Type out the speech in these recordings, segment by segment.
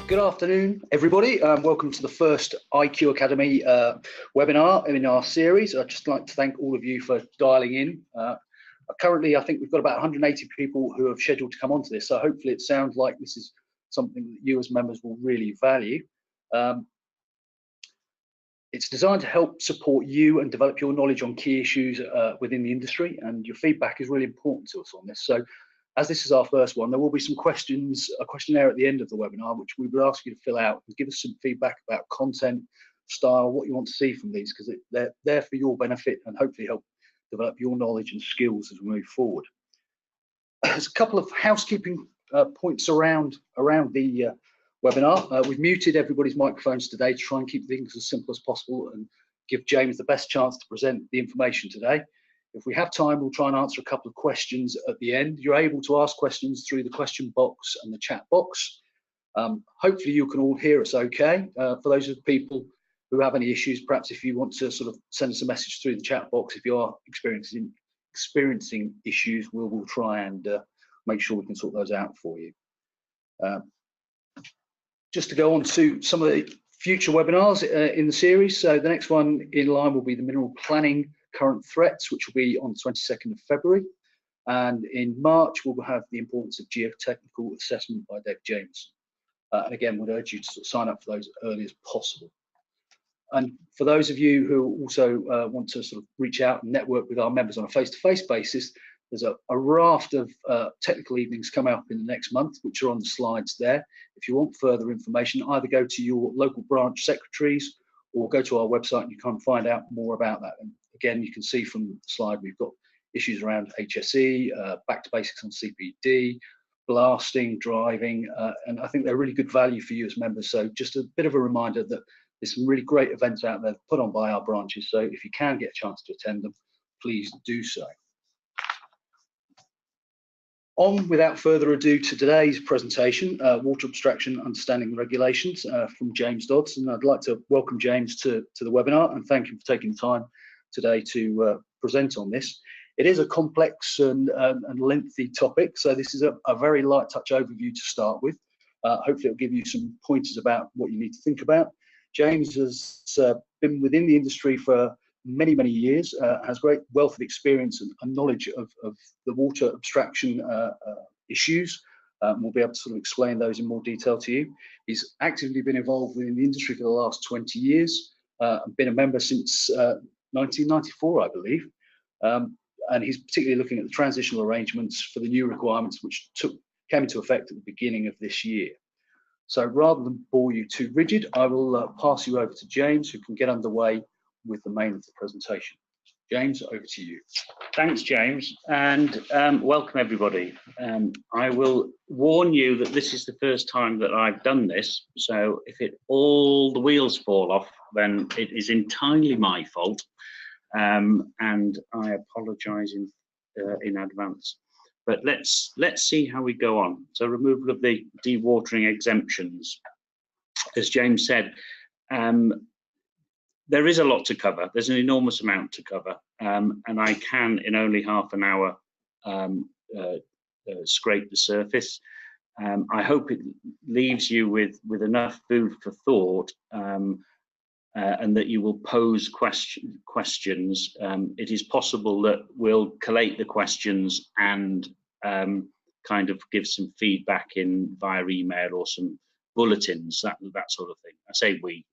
Good afternoon, everybody. Welcome to the first IQ Academy webinar in our series. I'd just like to thank all of you for dialing in. Currently, I think we've got about 180 people who have scheduled to come onto this, so hopefully it sounds like this is something that you as members will really value. It's designed to help support you and develop your knowledge on key issues within the industry, and your feedback is really important to us on this. So, as this is our first one, there will be some questions, a questionnaire at the end of the webinar, which we would ask you to fill out and give us some feedback about content, style, what you want to see from these, because they're there for your benefit and hopefully help develop your knowledge and skills as we move forward. There's a couple of housekeeping points around the webinar. We've muted everybody's microphones today to try and keep things as simple as possible and give James the best chance to present the information today. If we have time, we'll try and answer a couple of questions at the end. You're able to ask questions through the question box and the chat box. Hopefully you can all hear us okay. For those of the people who have any issues, perhaps if you want to sort of send us a message through the chat box, if you are experiencing issues, we'll try and make sure we can sort those out for you. Just to go on to some of the future webinars in the series. So the next one in line will be the mineral planning current threats, which will be on the 22nd of February. And in March, we'll have the importance of geotechnical assessment by Dave Jameson. And again, we'd urge you to sort of sign up for those as early as possible. And for those of you who also want to sort of reach out and network with our members on a face-to-face basis, there's a raft of technical evenings coming up in the next month, which are on the slides there. If you want further information, either go to your local branch secretaries or go to our website and you can find out more about that. And again, you can see from the slide, we've got issues around HSE, back to basics on CPD, blasting, driving, and I think they're really good value for you as members. So just a bit of a reminder that there's some really great events out there put on by our branches. So if you can get a chance to attend them, please do so. On without further ado to today's presentation, Water Abstraction, Understanding the Regulations from James Dodds. And I'd like to welcome James to the webinar and thank him for taking the time today to present on this. It is a complex and lengthy topic, so this is a very light touch overview to start with. Hopefully it'll give you some pointers about what you need to think about. James has been within the industry for many years, has great wealth of experience and knowledge of the water abstraction issues. We'll be able to sort of explain those in more detail to you. He's actively been involved in the industry for the last 20 years, been a member since 1994, I believe, and he's particularly looking at the transitional arrangements for the new requirements which came into effect at the beginning of this year. So rather than bore you too rigid, I will pass you over to James, who can get underway with the main of the presentation. James, over to you. Thanks, James, and welcome everybody. I will warn you that this is the first time that I've done this, so if all the wheels fall off, then it is entirely my fault, and I apologise in advance. But let's see how we go on. So removal of the dewatering exemptions. As James said, there is a lot to cover. There's an enormous amount to cover, and I can, in only half an hour, scrape the surface. I hope it leaves you with enough food for thought, and that you will pose questions. It is possible that we'll collate the questions and kind of give some feedback via email or some bulletins, that sort of thing. I say we,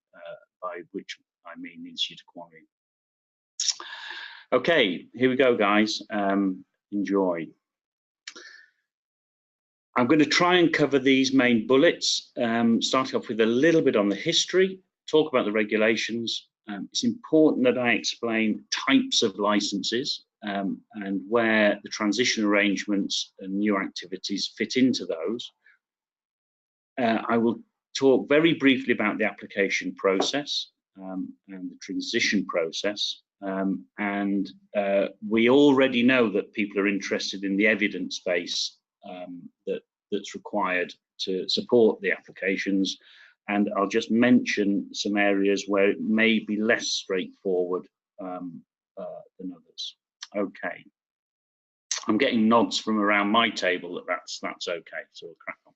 by which I mean Institute of Quarrying. Okay, here we go, guys. Enjoy. I'm going to try and cover these main bullets, starting off with a little bit on the history, talk about the regulations. It's important that I explain types of licenses and where the transition arrangements and new activities fit into those. I will talk very briefly about the application process and the transition process. And we already know that people are interested in the evidence base that's required to support the applications. And I'll just mention some areas where it may be less straightforward than others. Okay. I'm getting nods from around my table that's okay, so we'll crack on.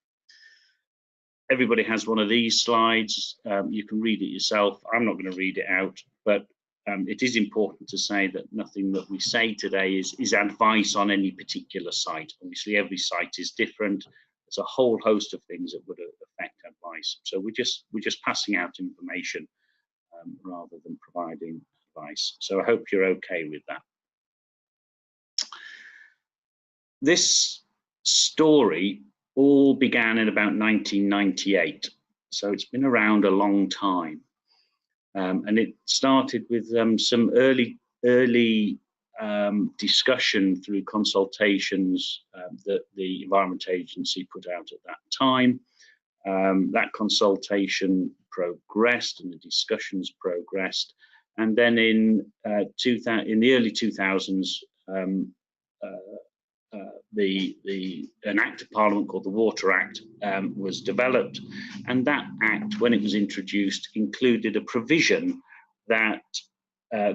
everybody has one of these slides. You can read it yourself. I'm not going to read it out, but it is important to say that nothing that we say today is advice on any particular site. Obviously, every site is different. There's a whole host of things that would affect advice. So we're just passing out information rather than providing advice. So I hope you're okay with that. This story all began in about 1998, so it's been around a long time. And it started with some early discussion through consultations that the Environment Agency put out at that time. That consultation progressed and the discussions progressed, and then in the early 2000s, an Act of Parliament called the Water Act was developed, and that Act, when it was introduced, included a provision that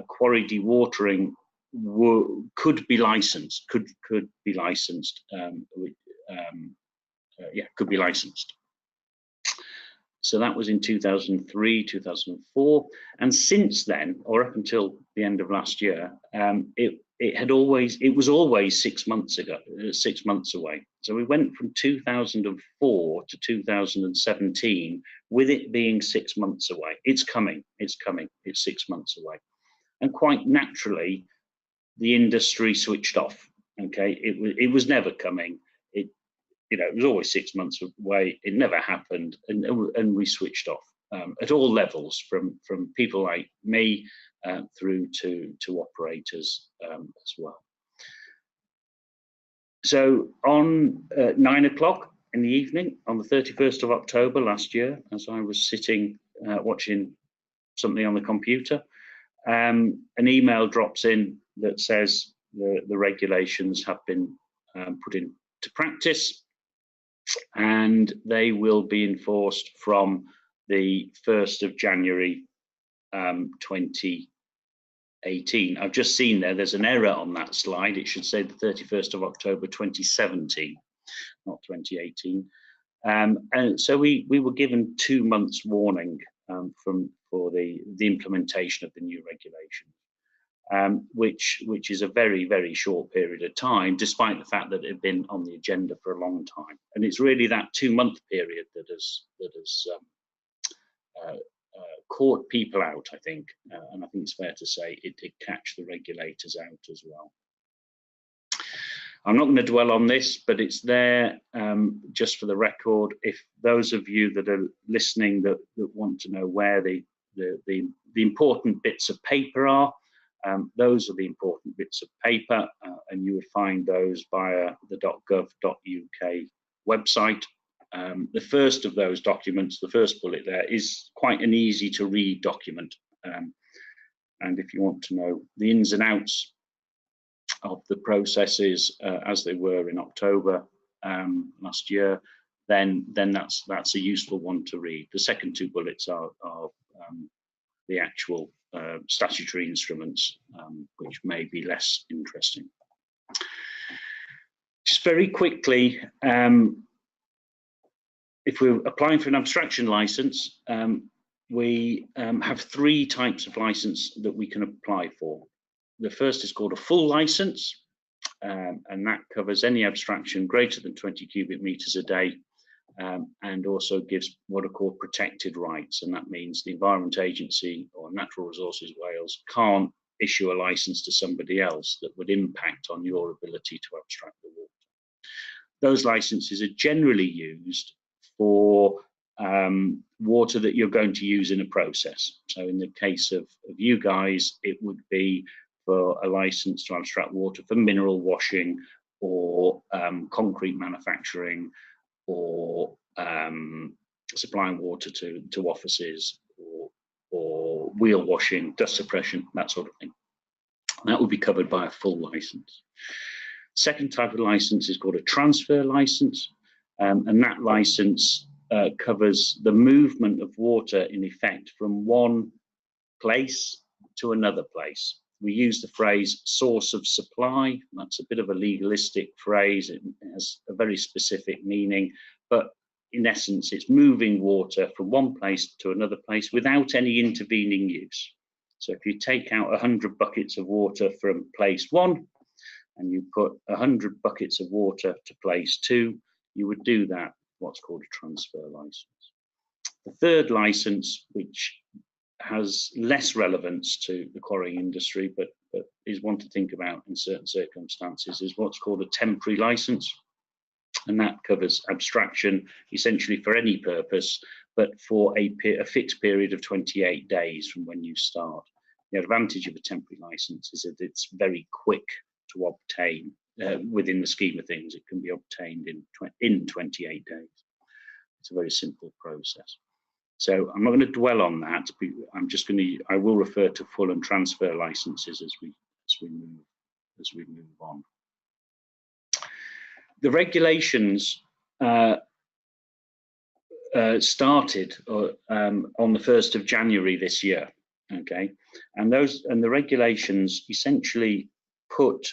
quarry dewatering could be licensed. Could be licensed. Could be licensed. So that was in 2003, 2004, and since then, or up until the end of last year, it was always 6 months ago, 6 months away. So we went from 2004 to 2017 with it being 6 months away. It's coming. It's 6 months away, and quite naturally, the industry switched off. Okay, it was never coming. It was always 6 months away. It never happened, and we switched off at all levels, from people like me through to operators as well. So on 9 o'clock in the evening on the 31st of October last year, as I was sitting watching something on the computer, an email drops in that says the regulations have been put into practice, and they will be enforced from the 1st of January 2018. I've just seen there's an error on that slide. It should say the 31st of October 2017, not 2018. And so we were given 2 months warning for the implementation of the new regulation. Which is a very, very short period of time, despite the fact that it had been on the agenda for a long time. And it's really that 2-month period that has caught people out, I think, and I think it's fair to say it did catch the regulators out as well. I'm not going to dwell on this, but it's there just for the record. If those of you that are listening that want to know where the important bits of paper are, those are the important bits of paper, and you would find those via the .gov.uk website. The first of those documents, the first bullet there, is quite an easy to read document. And if you want to know the ins and outs of the processes as they were in October last year, then that's a useful one to read. The second 2 bullets are the actual statutory instruments, which may be less interesting. Just very quickly, if we're applying for an abstraction license, we have 3 types of license that we can apply for. The first is called a full license, and that covers any abstraction greater than 20 cubic meters a day, and also gives what are called protected rights, and that means the Environment Agency or Natural Resources Wales can't issue a license to somebody else that would impact on your ability to abstract the water. Those licenses are generally used for water that you're going to use in a process. So in the case of you guys, it would be for a license to abstract water for mineral washing or concrete manufacturing, or supplying water to offices, or wheel washing, dust suppression, that sort of thing. And that would be covered by a full license. Second type of license is called a transfer license, and that license covers the movement of water in effect from one place to another place. We use the phrase source of supply. That's a bit of a legalistic phrase. It has a very specific meaning, but in essence, it's moving water from one place to another place without any intervening use. So if you take out 100 buckets of water from place 1 and you put 100 buckets of water to place 2, you would do that, what's called a transfer license. The third license, which has less relevance to the quarrying industry, but is one to think about in certain circumstances, is what's called a temporary license. And that covers abstraction essentially for any purpose, but for a fixed period of 28 days from when you start. The advantage of a temporary license is that it's very quick to obtain within the scheme of things. It can be obtained in 28 days. It's a very simple process. So I'm not going to dwell on that. I will refer to full and transfer licenses as we move on. The regulations started on the 1st of January this year. Okay, and the regulations essentially put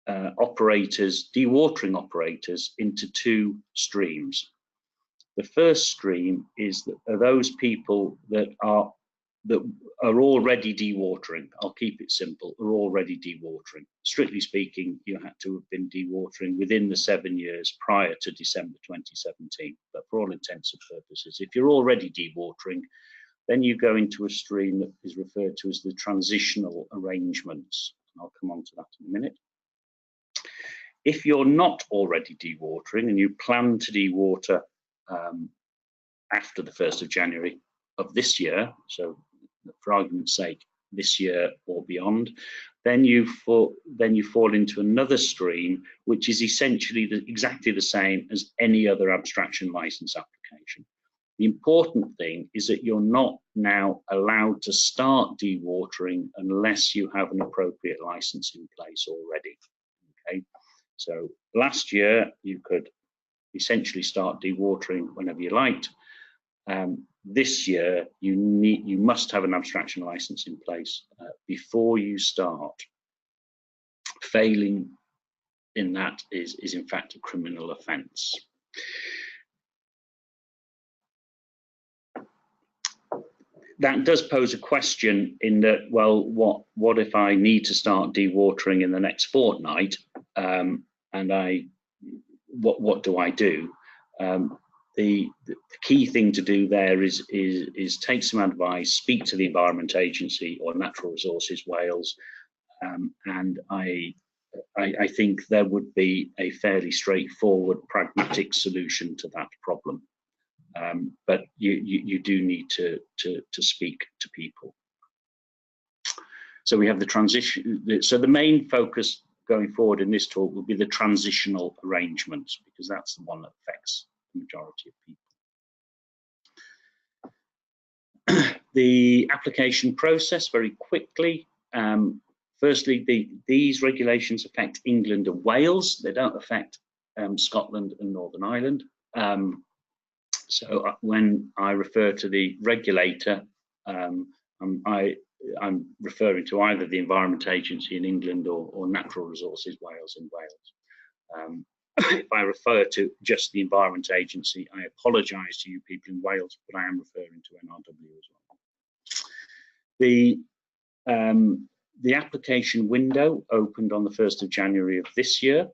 dewatering operators into 2 streams. The first stream is those people that are already dewatering. I'll keep it simple, are already dewatering. Strictly speaking, you had to have been dewatering within the 7 years prior to December 2017. But for all intents and purposes, if you're already dewatering, then you go into a stream that is referred to as the transitional arrangements. I'll come on to that in a minute. If you're not already dewatering and you plan to dewater after the 1st of January of this year, so for argument's sake, this year or beyond, then you fall into another stream, which is essentially exactly the same as any other abstraction license application. The important thing is that you're not now allowed to start dewatering unless you have an appropriate license in place already. Okay, so last year you could essentially start dewatering whenever you liked. This year you must have an abstraction license in place before you start. Failing in that is in fact a criminal offence. That does pose a question in that, well, what if I need to start dewatering in the next fortnight, and what do I do? The key thing to do there is take some advice, speak to the Environment Agency or Natural Resources Wales, and I think there would be a fairly straightforward, pragmatic solution to that problem. But you do need to speak to people. So we have the transition. So the main focus going forward in this talk will be the transitional arrangements, because that's the one that affects the majority of people. The application process, very quickly. Firstly, these regulations affect England and Wales. They don't affect Scotland and Northern Ireland. So when I refer to the regulator, I'm referring to either the Environment Agency in England or Natural Resources Wales in Wales. If I refer to just the Environment Agency, I apologise to you people in Wales, but I am referring to NRW as well. The application window opened on the 1st of January of this year,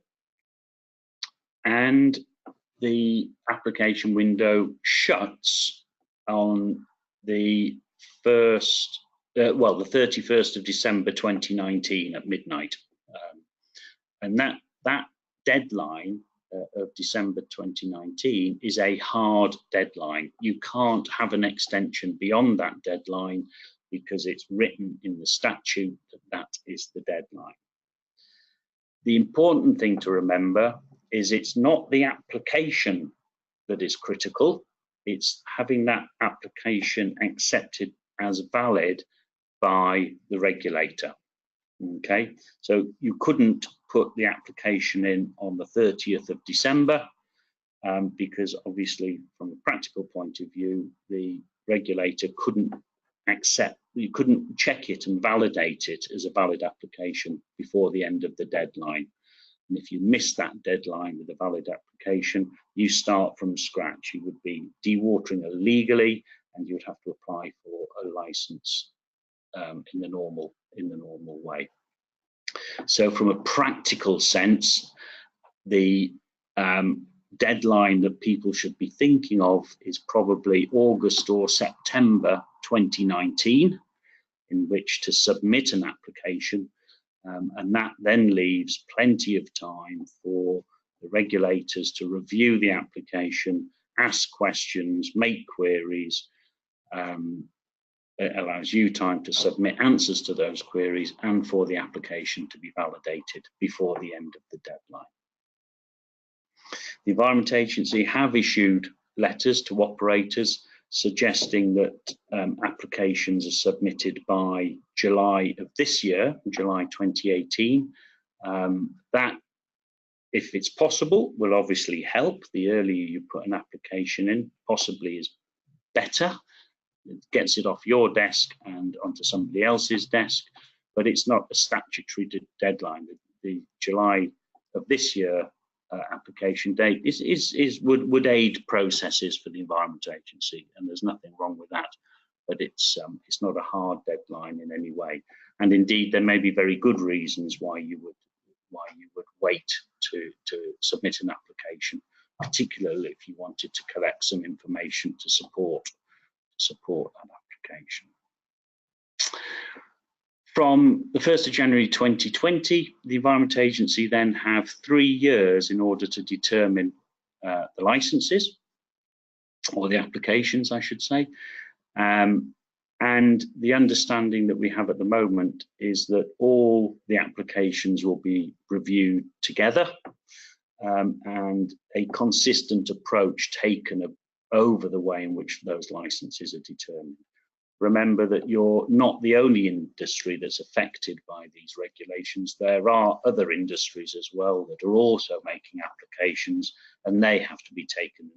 and the application window shuts on the 31st of December 2019 at midnight, and that deadline of December 2019 is a hard deadline. You can't have an extension beyond that deadline because it's written in the statute that is the deadline. The important thing to remember is it's not the application that is critical, it's having that application accepted as valid by the regulator. Okay, so you couldn't put the application in on the 30th of December because obviously from a practical point of view, the regulator couldn't you couldn't check it and validate it as a valid application before the end of the deadline. And if you miss that deadline with a valid application, you start from scratch. You would be dewatering illegally, and you would have to apply for a license in the normal way. So from a practical sense, the deadline that people should be thinking of is probably August or September 2019, in which to submit an application, and that then leaves plenty of time for the regulators to review the application, ask questions, make queries. It allows you time to submit answers to those queries and for the application to be validated before the end of the deadline. The Environment Agency have issued letters to operators suggesting that applications are submitted by July of this year, July 2018. That, if it's possible, will obviously help. The earlier you put an application in, possibly is better. It gets it off your desk and onto somebody else's desk, but it's not a statutory deadline. The July of this year application date would aid processes for the Environment Agency, and there's nothing wrong with that. But it's not a hard deadline in any way. And indeed, there may be very good reasons why you would wait to submit an application, particularly if you wanted to collect some information to support that application. From the 1st of January 2020, the Environment Agency then have 3 years in order to determine the licenses, or the applications, I should say. And the understanding that we have at the moment is that all the applications will be reviewed together, and a consistent approach taken over the way in which those licenses are determined. Remember that you're not the only industry that's affected by these regulations. There are other industries as well that are also making applications, and they have to be taken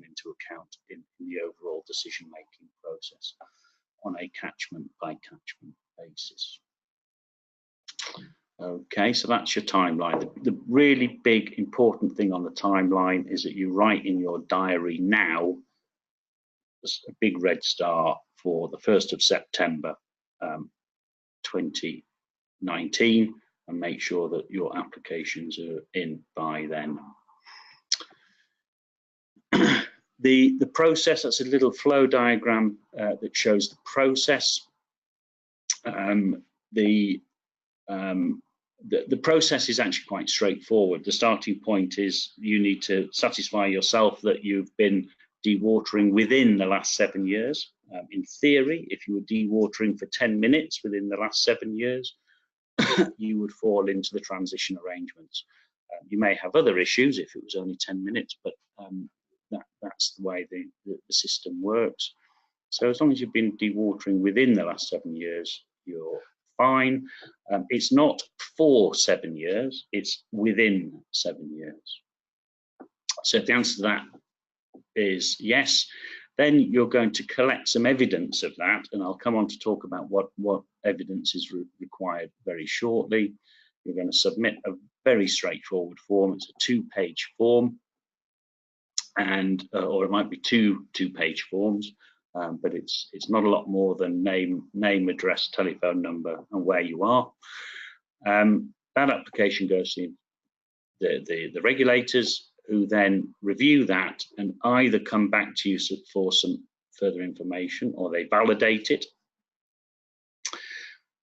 into account in the overall decision-making process on a catchment-by-catchment basis. Okay, so that's your timeline. The really big important thing on the timeline is that you write in your diary now a big red star for the 1st of September 2019, and make sure that your applications are in by then. The process, that's a little flow diagram that shows the process. The process is actually quite straightforward. The starting point is you need to satisfy yourself that you've been dewatering within the last 7 years. In theory, if you were dewatering for 10 minutes within the last 7 years, you would fall into the transition arrangements. You may have other issues if it was only 10 minutes, but that's the way the system works. So as long as you've been dewatering within the last 7 years, you're fine. It's not for 7 years, it's within 7 years. So if the answer to that is yes, then you're going to collect some evidence of that, and I'll come on to talk about what evidence is required very shortly. You're going to submit a very straightforward form. It's a 2-page form, and or it might be two 2-page forms, but it's not a lot more than name, address, telephone number, and where you are. That application goes to the regulators, who then review that and either come back to you for some further information, or they validate it.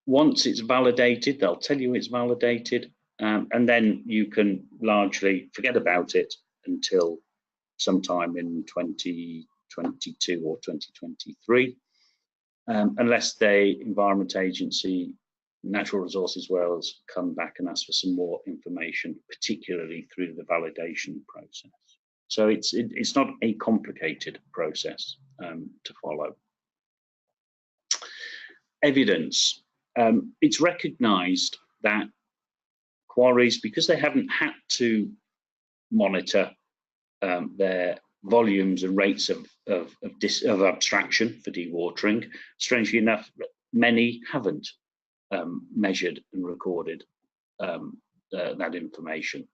Once it's validated, they'll tell you it's validated, and then you can largely forget about it until sometime in 2022 or 2023, unless the Environment Agency, Natural Resources Wales come back and ask for some more information, particularly through the validation process. So it's not a complicated process to follow. Evidence. It's recognised that quarries, because they haven't had to monitor their volumes and rates of abstraction for dewatering, strangely enough, many haven't measured and recorded that information.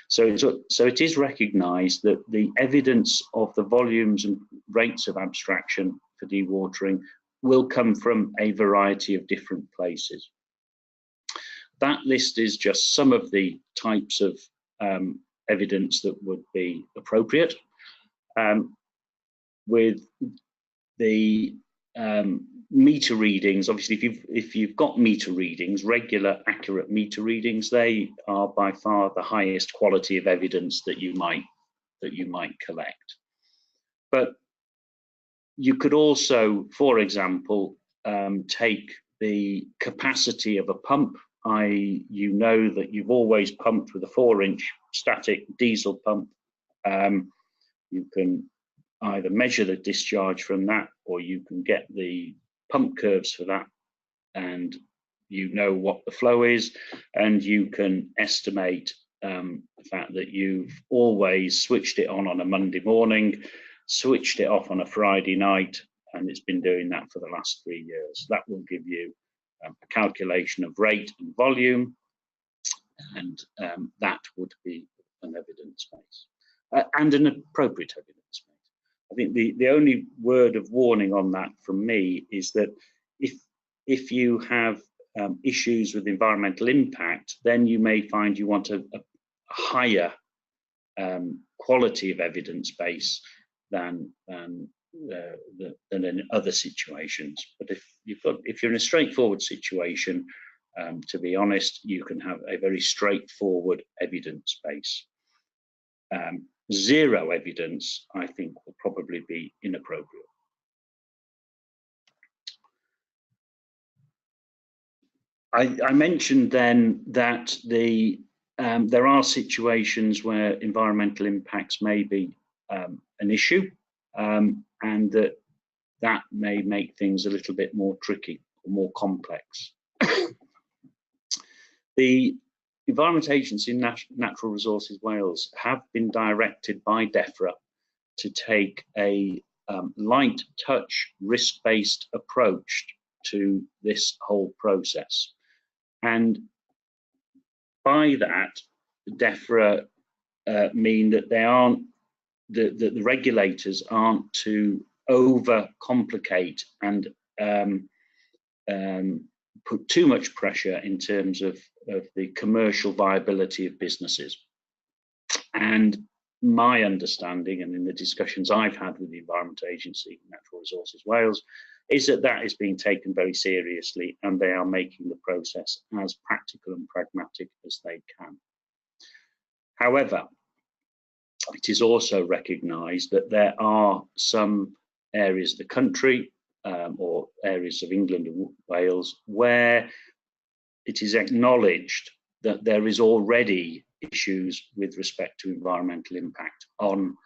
So it is recognised that the evidence of the volumes and rates of abstraction for dewatering will come from a variety of different places. That list is just some of the types of evidence that would be appropriate. With the meter readings, obviously, if you've got meter readings, regular, accurate meter readings, they are by far the highest quality of evidence that you might collect. But you could also, for example, take the capacity of a pump. You know that you've always pumped with a 4-inch static diesel pump. You can either measure the discharge from that, or you can get the pump curves for that, and you know what the flow is, and you can estimate the fact that you've always switched it on a Monday morning, switched it off on a Friday night, and it's been doing that for the last 3 years. That will give you a calculation of rate and volume, and that would be an evidence base, and an appropriate evidence base. I think the only word of warning on that from me is that if you have issues with environmental impact, then you may find you want a higher quality of evidence base than in other situations. But if you're in a straightforward situation, to be honest, you can have a very straightforward evidence base. Zero evidence, I think, will probably be inappropriate. I mentioned then that there are situations where environmental impacts may be an issue, and that may make things a little bit more tricky or more complex. The Environment Agency and Natural Resources Wales have been directed by DEFRA to take a light touch, risk-based approach to this whole process. And by that, DEFRA mean that the regulators aren't to overcomplicate and put too much pressure in terms of the commercial viability of businesses. And my understanding, and in the discussions I've had with the Environment Agency, Natural Resources Wales, is that that is being taken very seriously, and they are making the process as practical and pragmatic as they can. However, it is also recognised that there are some areas of the country or areas of England and Wales where it is acknowledged that there is already issues with respect to environmental impact on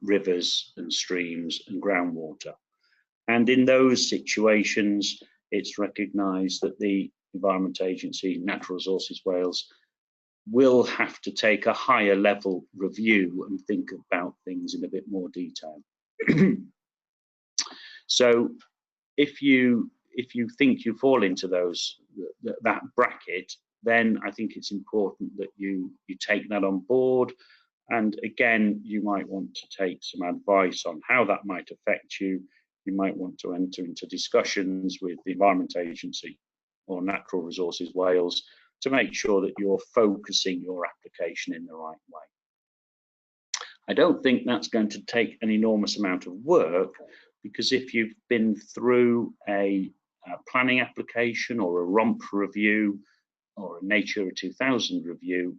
rivers and streams and groundwater. And in those situations, it's recognised that the Environment Agency, Natural Resources Wales, will have to take a higher level review and think about things in a bit more detail. So if you think you fall into that bracket, then I think it's important that you take that on board. And again, you might want to take some advice on how that might affect you. You might want to enter into discussions with the Environment Agency or Natural Resources Wales to make sure that you're focusing your application in the right way. I don't think that's going to take an enormous amount of work, because if you've been through a planning application or a ROMP review or a Natura 2000 review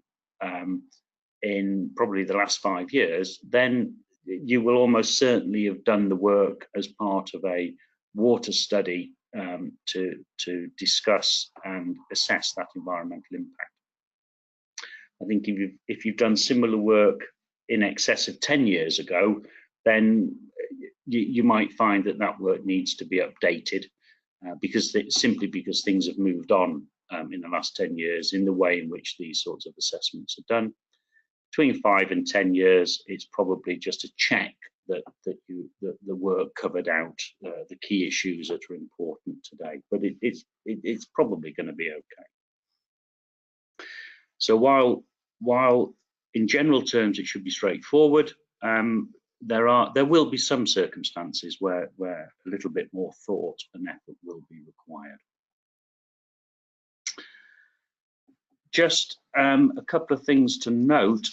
in probably the last 5 years, then you will almost certainly have done the work as part of a water study to discuss and assess that environmental impact. I think if you've done similar work in excess of 10 years ago, then you might find that work needs to be updated simply because things have moved on in the last 10 years in the way in which these sorts of assessments are done. Between 5 and 10 years, it's probably just a check that the work covered out the key issues that are important today, but it's probably going to be okay. So while in general terms it should be straightforward, there will be some circumstances where a little bit more thought and effort will be required. Just a couple of things to note.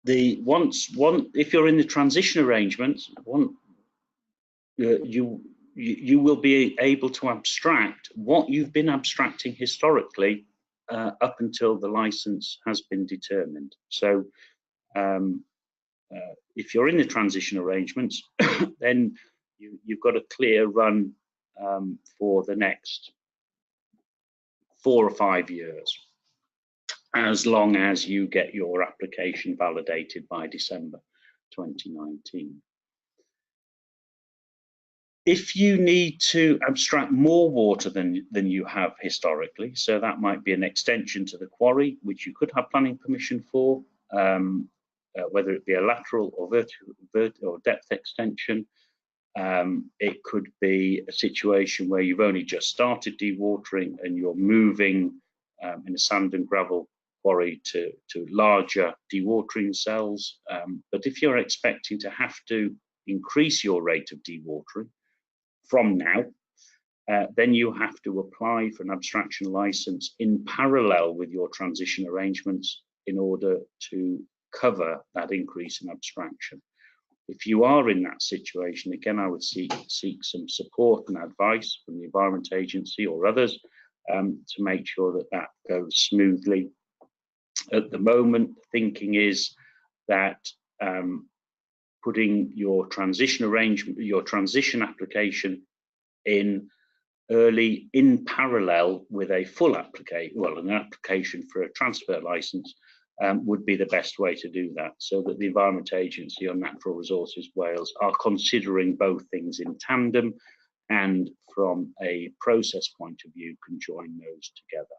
If you're in the transition arrangements, you will be able to abstract what you've been abstracting historically up until the license has been determined. So if you're in the transition arrangements, then you've got a clear run for the next 4 or 5 years, as long as you get your application validated by December 2019. If you need to abstract more water than you have historically, so that might be an extension to the quarry, which you could have planning permission for, whether it be a lateral or vertical or depth extension. It could be a situation where you've only just started dewatering and you're moving in a sand and gravel quarry to larger dewatering cells. But if you're expecting to have to increase your rate of dewatering from now, then you have to apply for an abstraction license in parallel with your transition arrangements in order to cover that increase in abstraction. If you are in that situation, again, I would seek some support and advice from the Environment Agency or others to make sure that that goes smoothly. At the moment, the thinking is that putting your transition arrangement, your transition application in early, in parallel with a full application, well, an application for a transfer license, would be the best way to do that, so that the Environment Agency or Natural Resources Wales are considering both things in tandem, and from a process point of view can join those together.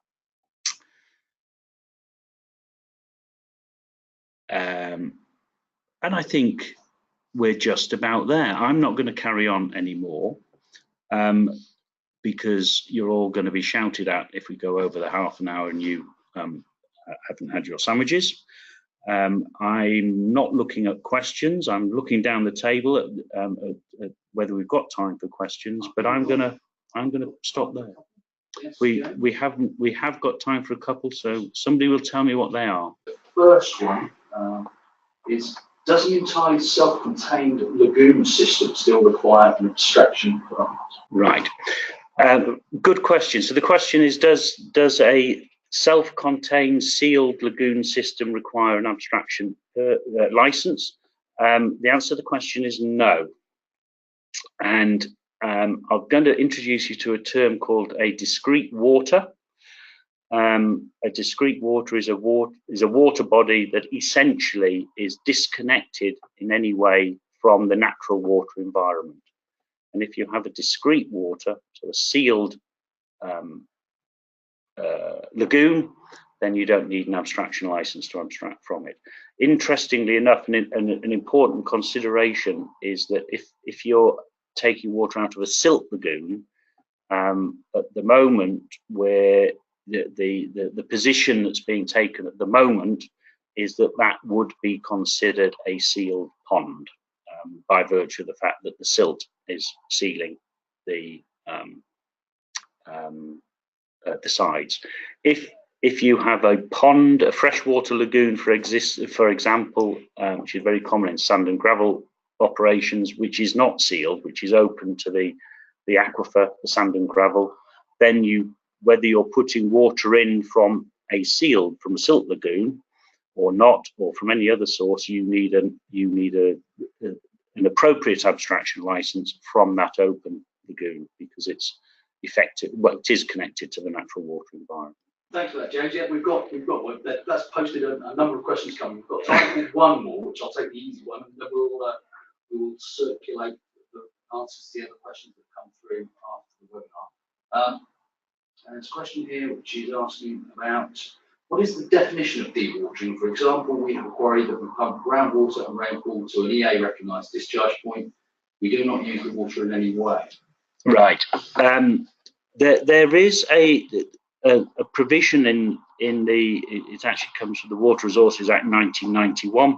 And I think we're just about there. I'm not going to carry on anymore because you're all going to be shouted at if we go over the half an hour and you haven't had your sandwiches. I'm not looking at questions. I'm looking down the table at whether we've got time for questions, but I'm gonna stop there. We have got time for a couple, so somebody will tell me what they are. The first one is, does the entirely self-contained lagoon system still require an abstraction permit? Right. Good question. So the question is, does a self-contained sealed lagoon system require an abstraction license? The answer to the question is no. And I'm going to introduce you to a term called a discrete water. A discrete water is a water body that essentially is disconnected in any way from the natural water environment. And if you have a discrete water, so a sealed lagoon, then you don't need an abstraction license to abstract from it. Interestingly enough, an important consideration is that if you're taking water out of a silt lagoon, at the moment where the position that's being taken at the moment is that would be considered a sealed pond by virtue of the fact that the silt is sealing the sides. If you have a pond, a freshwater lagoon, for example, which is very common in sand and gravel operations, which is not sealed, which is open to the aquifer, the sand and gravel, then whether you're putting water in from a silt lagoon or not, or from any other source, you need an appropriate abstraction license from that open lagoon, because it's effective. Well, it is connected to the natural water environment. Thanks for that, James. Yeah, we've got one. That's posted a number of questions coming. We've got time for one more, which I'll take the easy one, and then we'll circulate the answers to the other questions that come through after the webinar. And there's a question here which is asking about, what is the definition of dewatering? For example, we have a quarry that we pump groundwater and rainfall to an EA recognised discharge point. We do not use the water in any way. Right. There is a provision in the, it actually comes from the Water Resources Act 1991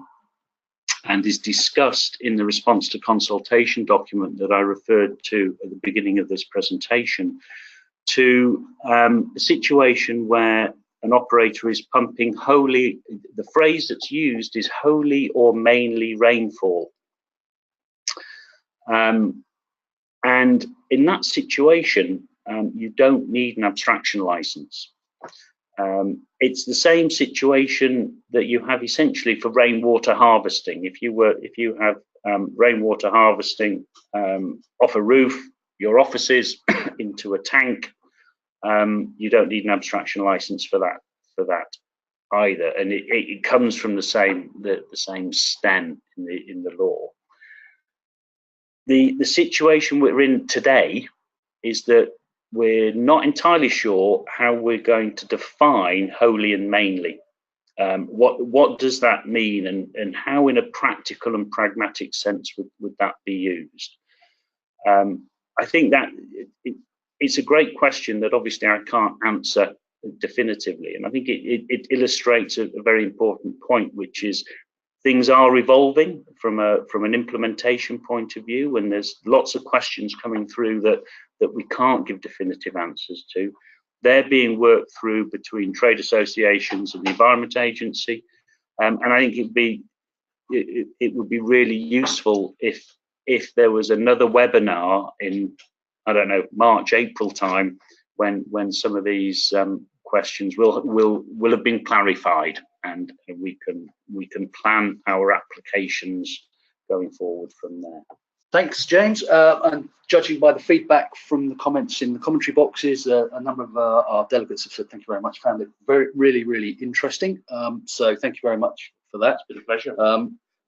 and is discussed in the response to consultation document that I referred to at the beginning of this presentation, to a situation where an operator is pumping wholly, the phrase that's used is wholly or mainly rainfall. And in that situation, you don't need an abstraction license. It's the same situation that you have essentially for rainwater harvesting. If you have rainwater harvesting off a roof, your offices into a tank, you don't need an abstraction license for that either, and it comes from the same stem in the law. The situation we're in today is that we're not entirely sure how we're going to define wholly and mainly. What does that mean, and how in a practical and pragmatic sense would that be used? I think that it's a great question that obviously I can't answer definitively, and I think it illustrates a very important point, which is things are evolving from an implementation point of view, and there's lots of questions coming through that we can't give definitive answers to. They're being worked through between trade associations and the Environment Agency, and I think it would be really useful if there was another webinar in, I don't know, March, April time, when some of these questions will have been clarified, and we can plan our applications going forward from there. Thanks, James. And judging by the feedback from the comments in the commentary boxes, a number of our delegates have said thank you very much, found it really interesting. So thank you very much for that. It's been a pleasure.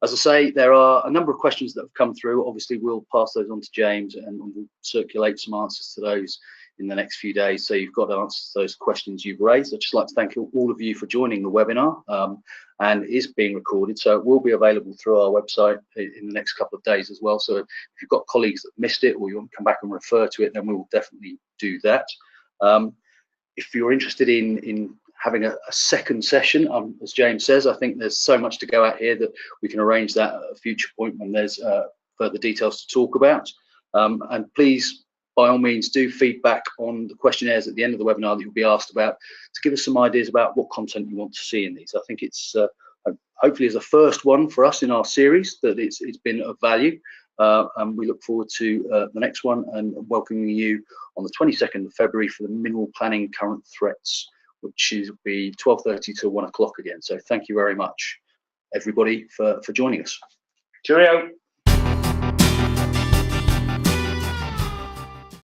As I say, there are a number of questions that have come through. Obviously, we'll pass those on to James and we'll circulate some answers to those in the next few days. So you've got answers to those questions you've raised. I'd just like to thank all of you for joining the webinar, and it is being recorded. So it will be available through our website in the next couple of days as well. So if you've got colleagues that missed it or you want to come back and refer to it, then we will definitely do that. If you're interested in having a second session, as James says, I think there's so much to go at here that we can arrange that at a future point when there's further details to talk about. And please, by all means, do feedback on the questionnaires at the end of the webinar that you'll be asked about, to give us some ideas about what content you want to see in these. I think it's hopefully as a first one for us in our series that it's been of value, and we look forward to the next one and welcoming you on the 22nd of February for the mineral planning current threats, which will be 12:30 to 1 o'clock again. So thank you very much, everybody, for joining us. Cheerio.